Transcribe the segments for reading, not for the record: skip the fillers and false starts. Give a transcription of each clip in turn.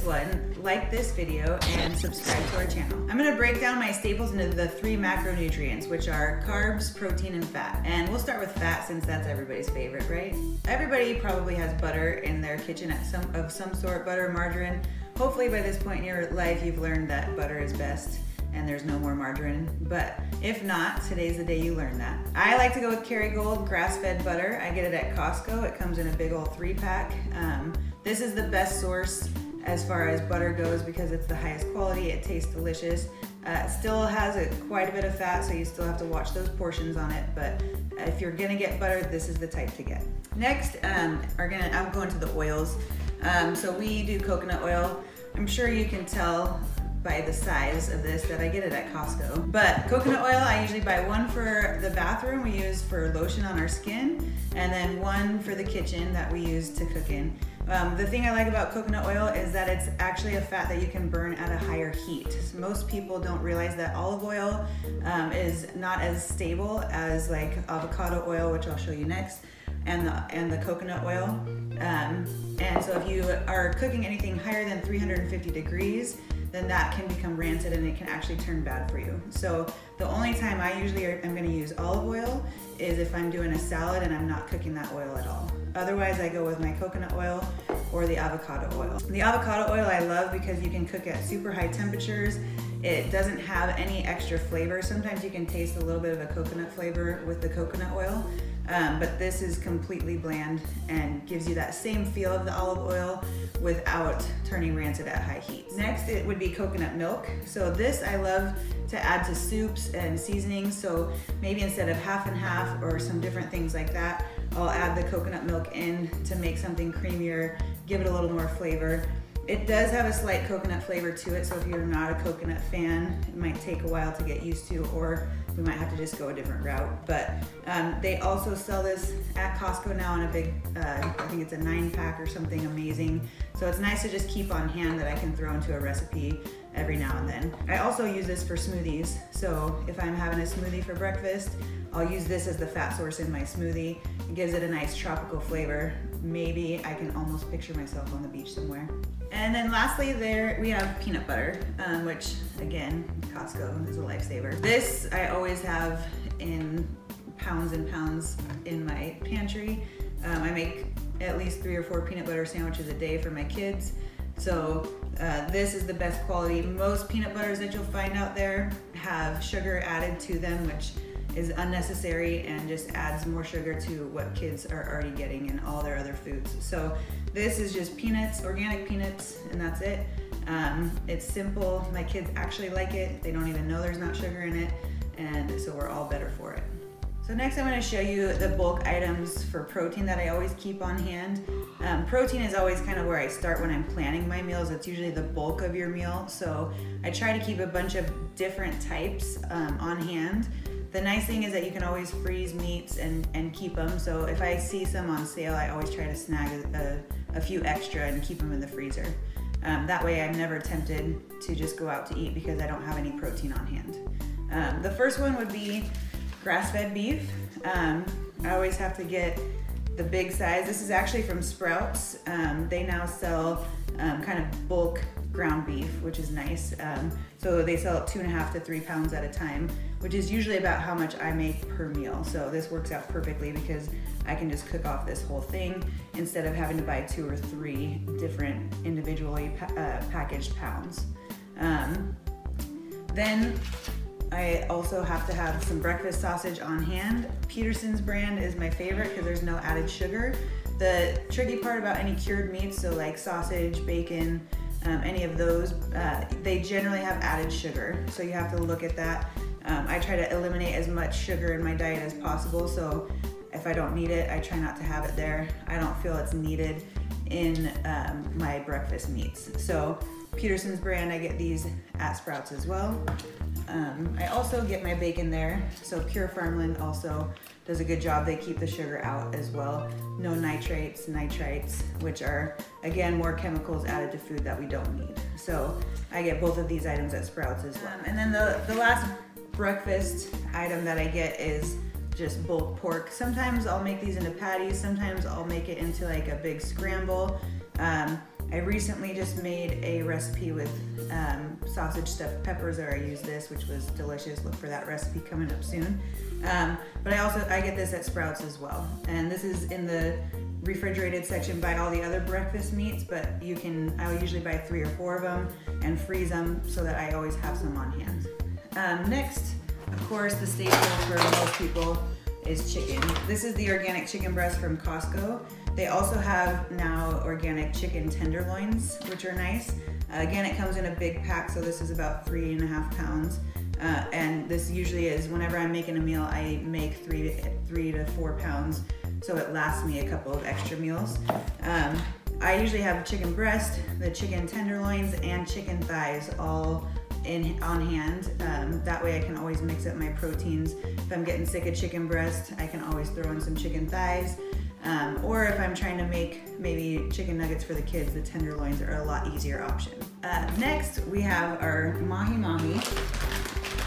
this one, like this video and subscribe to our channel. I'm gonna break down my staples into the 3 macronutrients, which are carbs, protein, and fat. And we'll start with fat since that's everybody's favorite, right? Everybody probably has butter in their kitchen of some sort, butter, margarine. Hopefully by this point in your life, you've learned that butter is best and there's no more margarine. But if not, today's the day you learn that. I like to go with Kerrygold grass-fed butter. I get it at Costco. It comes in a big old 3-pack. This is the best source as far as butter goes because it's the highest quality. It tastes delicious. It still has quite a bit of fat, so you still have to watch those portions on it. But if you're gonna get butter, this is the type to get. Next, I'm going to the oils. So we do coconut oil. I'm sure you can tell by the size of this that I get it at Costco. But coconut oil, I usually buy 1 for the bathroom we use for lotion on our skin, and then 1 for the kitchen that we use to cook in. The thing I like about coconut oil is that it's actually a fat that you can burn at a higher heat. So most people don't realize that olive oil is not as stable as like avocado oil, which I'll show you next, and the coconut oil. And so if you are cooking anything higher than 350 degrees, then that can become rancid and it can actually turn bad for you. So the only time I usually am gonna use olive oil is if I'm doing a salad and I'm not cooking that oil at all. Otherwise, I go with my coconut oil or the avocado oil. The avocado oil I love because you can cook at super high temperatures. It doesn't have any extra flavor. Sometimes you can taste a little bit of a coconut flavor with the coconut oil, but this is completely bland and gives you that same feel of the olive oil without turning rancid at high heat. Next, it would be coconut milk. So this I love to add to soups and seasonings. So maybe instead of half and half or some different things like that, I'll add the coconut milk in to make something creamier, give it a little more flavor. It does have a slight coconut flavor to it, so if you're not a coconut fan, it might take a while to get used to, or we might have to just go a different route. But they also sell this at Costco now in a big, I think it's a 9-pack or something amazing. So it's nice to just keep on hand that I can throw into a recipe every now and then. I also use this for smoothies. So if I'm having a smoothie for breakfast, I'll use this as the fat source in my smoothie. It gives it a nice tropical flavor. Maybe I can almost picture myself on the beach somewhere. And then lastly there we have peanut butter, which again, Costco is a lifesaver. This I always have in pounds and pounds in my pantry. I make at least 3 or 4 peanut butter sandwiches a day for my kids. So this is the best quality. Most peanut butters that you'll find out there have sugar added to them, which is unnecessary and just adds more sugar to what kids are already getting in all their other foods. So this is just peanuts, organic peanuts, and that's it. It's simple. My kids actually like it. They don't even know there's not sugar in it, and so we're all better for it. So next I'm going to show you the bulk items for protein that I always keep on hand. Protein is always kind of where I start when I'm planning my meals. It's usually the bulk of your meal, so I try to keep a bunch of different types on hand. The nice thing is that you can always freeze meats and keep them. So if I see some on sale, I always try to snag a few extra and keep them in the freezer. That way I'm never tempted to just go out to eat because I don't have any protein on hand. The first one would be grass-fed beef. I always have to get the big size. This is actually from Sprouts. They now sell kind of bulk ground beef, which is nice. So they sell it 2.5 to 3 pounds at a time, which is usually about how much I make per meal. So this works out perfectly because I can just cook off this whole thing instead of having to buy 2 or 3 different individually packaged pounds. Then I also have to have some breakfast sausage on hand. Peterson's brand is my favorite because there's no added sugar. The tricky part about any cured meats, so like sausage, bacon, any of those, they generally have added sugar, so you have to look at that. I try to eliminate as much sugar in my diet as possible, so if I don't need it, I try not to have it there. I don't feel it's needed in my breakfast meats. So Peterson's brand, I get these at Sprouts as well. I also get my bacon there, so Pure Farmland also does a good job. They keep the sugar out as well. No nitrates, nitrites, which are, again, more chemicals added to food that we don't need. So I get both of these items at Sprouts as well. And then the last breakfast item that I get is just bulk pork. Sometimes I'll make these into patties, sometimes I'll make it into like a big scramble. I recently just made a recipe with sausage stuffed peppers, or I used this, which was delicious. Look for that recipe coming up soon. But I get this at Sprouts as well. And this is in the refrigerated section by all the other breakfast meats, but I'll usually buy 3 or 4 of them and freeze them so that I always have some on hand. Next, of course, the staple for most people is chicken. This is the organic chicken breast from Costco. They also have now organic chicken tenderloins, which are nice. Again, it comes in a big pack, so this is about 3.5 pounds. And this usually is, whenever I'm making a meal, I make 3 to 4 pounds, so it lasts me a couple of extra meals. I usually have chicken breast, the chicken tenderloins, and chicken thighs all on hand. That way I can always mix up my proteins. If I'm getting sick of chicken breast, I can always throw in some chicken thighs. Or if I'm trying to make maybe chicken nuggets for the kids, the tenderloins are a lot easier option. Next, we have our Mahi Mahi.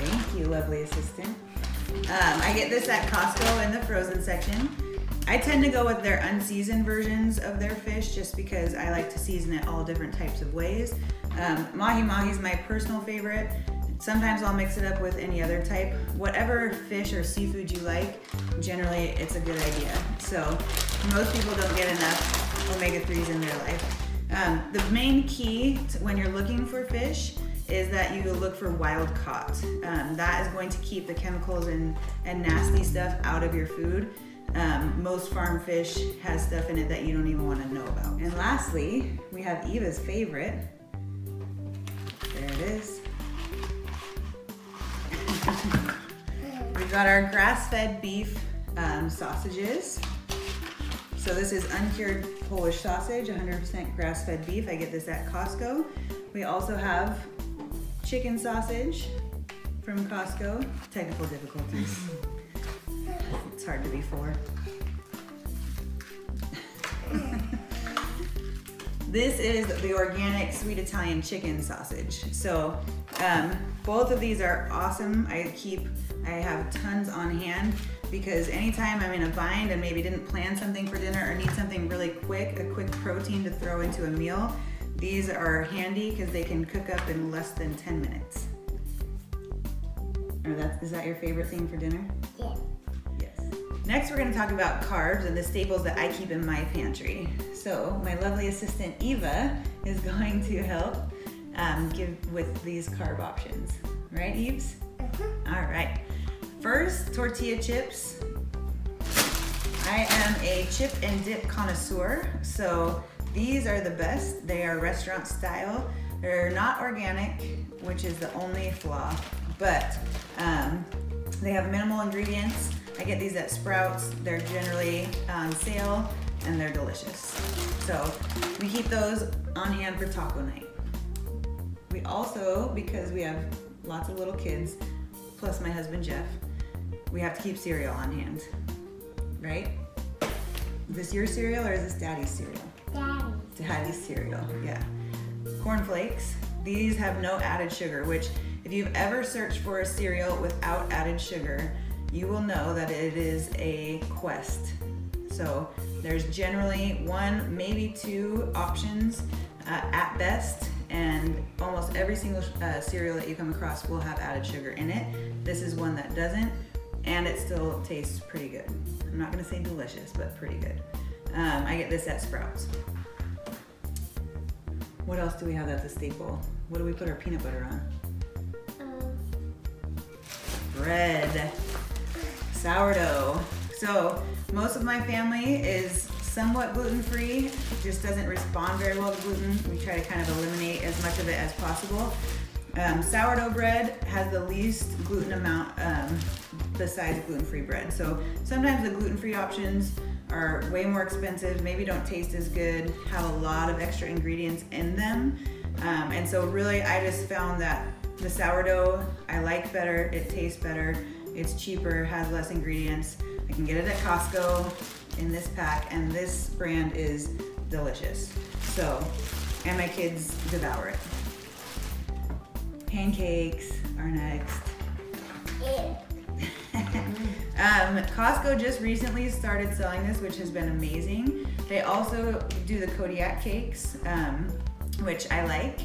Thank you, lovely assistant. I get this at Costco in the frozen section. I tend to go with their unseasoned versions of their fish just because I like to season it all different types of ways. Mahi Mahi is my personal favorite. Sometimes I'll mix it up with any other type. Whatever fish or seafood you like, generally it's a good idea. So most people don't get enough omega-3s in their life. The main key when you're looking for fish is that you look for wild caught. That is going to keep the chemicals and nasty stuff out of your food. Most farm fish has stuff in it that you don't even want to know about. And lastly, we have Eva's favorite. There it is. We've got our grass-fed beef sausages. So this is uncured Polish sausage, 100% grass-fed beef. I get this at Costco. We also have chicken sausage from Costco. Technical difficulties. It's hard to be 4. This is the organic sweet Italian chicken sausage. So both of these are awesome. I have tons on hand because anytime I'm in a bind and maybe didn't plan something for dinner or need something really quick, a quick protein to throw into a meal, these are handy because they can cook up in less than 10 minutes. Is that your favorite thing for dinner? Yeah. Yes. Next, we're going to talk about carbs and the staples that I keep in my pantry. So my lovely assistant Eva is going to help give with these carb options. Right, Eves? Mm-hmm. All right. First, tortilla chips. I am a chip and dip connoisseur, so these are the best. They are restaurant style. They're not organic, which is the only flaw, but they have minimal ingredients. I get these at Sprouts. They're generally on sale and they're delicious. So we keep those on hand for taco night. We also, because we have lots of little kids, plus my husband Jeff, we have to keep cereal on hand, right? Is this your cereal or is this Daddy's cereal? Daddy's cereal, yeah. Corn Flakes. These have no added sugar, which if you've ever searched for a cereal without added sugar, you will know that it is a quest. So there's generally 1, maybe 2 options at best, and almost every single cereal that you come across will have added sugar in it. This is one that doesn't, and it still tastes pretty good. I'm not gonna say delicious, but pretty good. I get this at Sprouts. What else do we have that's a staple? What do we put our peanut butter on? Bread. Sourdough. So most of my family is somewhat gluten-free, just doesn't respond very well to gluten. We try to kind of eliminate as much of it as possible. Sourdough bread has the least gluten amount besides gluten-free bread. So sometimes the gluten-free options are way more expensive, maybe don't taste as good, have a lot of extra ingredients in them. And so really I just found that the sourdough I like better, it tastes better, it's cheaper, has less ingredients. I can get it at Costco in this pack, and this brand is delicious. So, and my kids devour it. Pancakes are next. Costco just recently started selling this, which has been amazing. They also do the Kodiak cakes, which I like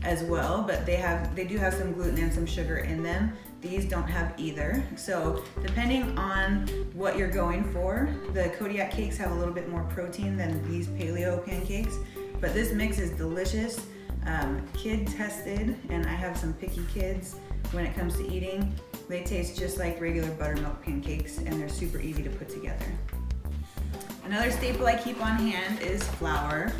as well, but they do have some gluten and some sugar in them. These don't have either. So depending on what you're going for, the Kodiak cakes have a little bit more protein than these paleo pancakes, but this mix is delicious. Kid tested, and I have some picky kids when it comes to eating. They taste just like regular buttermilk pancakes, and they're super easy to put together. Another staple I keep on hand is flour.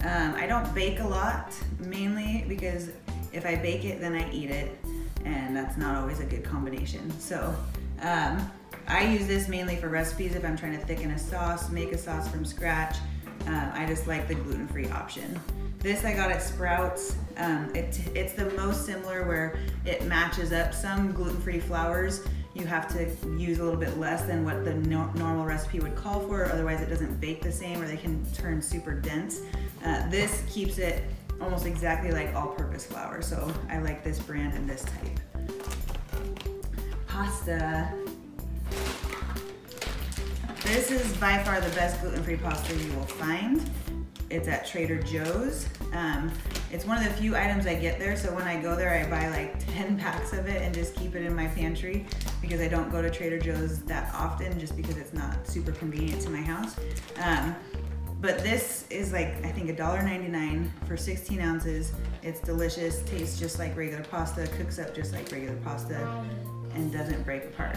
I don't bake a lot, mainly because if I bake it, then I eat it, and that's not always a good combination. So I use this mainly for recipes if I'm trying to thicken a sauce, make a sauce from scratch. I just like the gluten-free option. This I got at Sprouts. It's the most similar where it matches up. Some gluten-free flours, you have to use a little bit less than what the normal recipe would call for, otherwise it doesn't bake the same or they can turn super dense. This keeps it almost exactly like all-purpose flour, so I like this brand and this type. Pasta. This is by far the best gluten-free pasta you will find. It's at Trader Joe's. It's one of the few items I get there, so when I go there I buy like 10 packs of it and just keep it in my pantry because I don't go to Trader Joe's that often just because it's not super convenient to my house. But this is like, I think $1.99 for 16 ounces. It's delicious, tastes just like regular pasta, cooks up just like regular pasta, and doesn't break apart.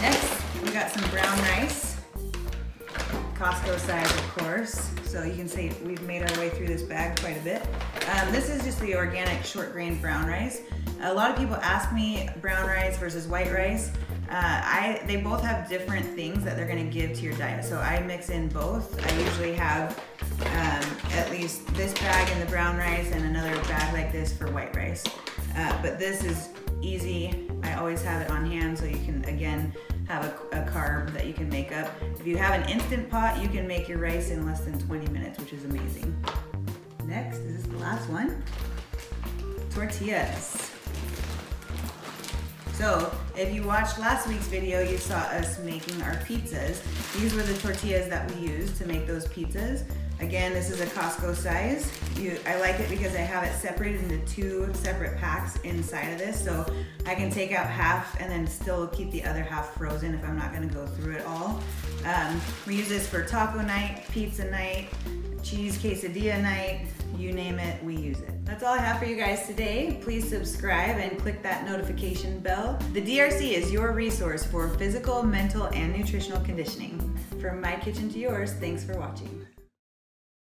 Next, we got some brown rice. Costco size, of course. So you can see we've made our way through this bag quite a bit. This is just the organic short grain brown rice. A lot of people ask me brown rice versus white rice. They both have different things that they're gonna give to your diet. So I mix in both. I usually have at least this bag in the brown rice and another bag like this for white rice. But this is easy. I always have it on hand so you can, again, have a carb that you can make up. If you have an Instant Pot, you can make your rice in less than 20 minutes, which is amazing. Next, this is the last one, tortillas. So if you watched last week's video, you saw us making our pizzas. These were the tortillas that we used to make those pizzas. Again, this is a Costco size. I like it because I have it separated into 2 separate packs inside of this, so I can take out half and then still keep the other half frozen if I'm not gonna go through it all. We use this for taco night, pizza night, cheese quesadilla night, you name it, we use it. That's all I have for you guys today. Please subscribe and click that notification bell. The DRC is your resource for physical, mental, and nutritional conditioning. From my kitchen to yours, thanks for watching.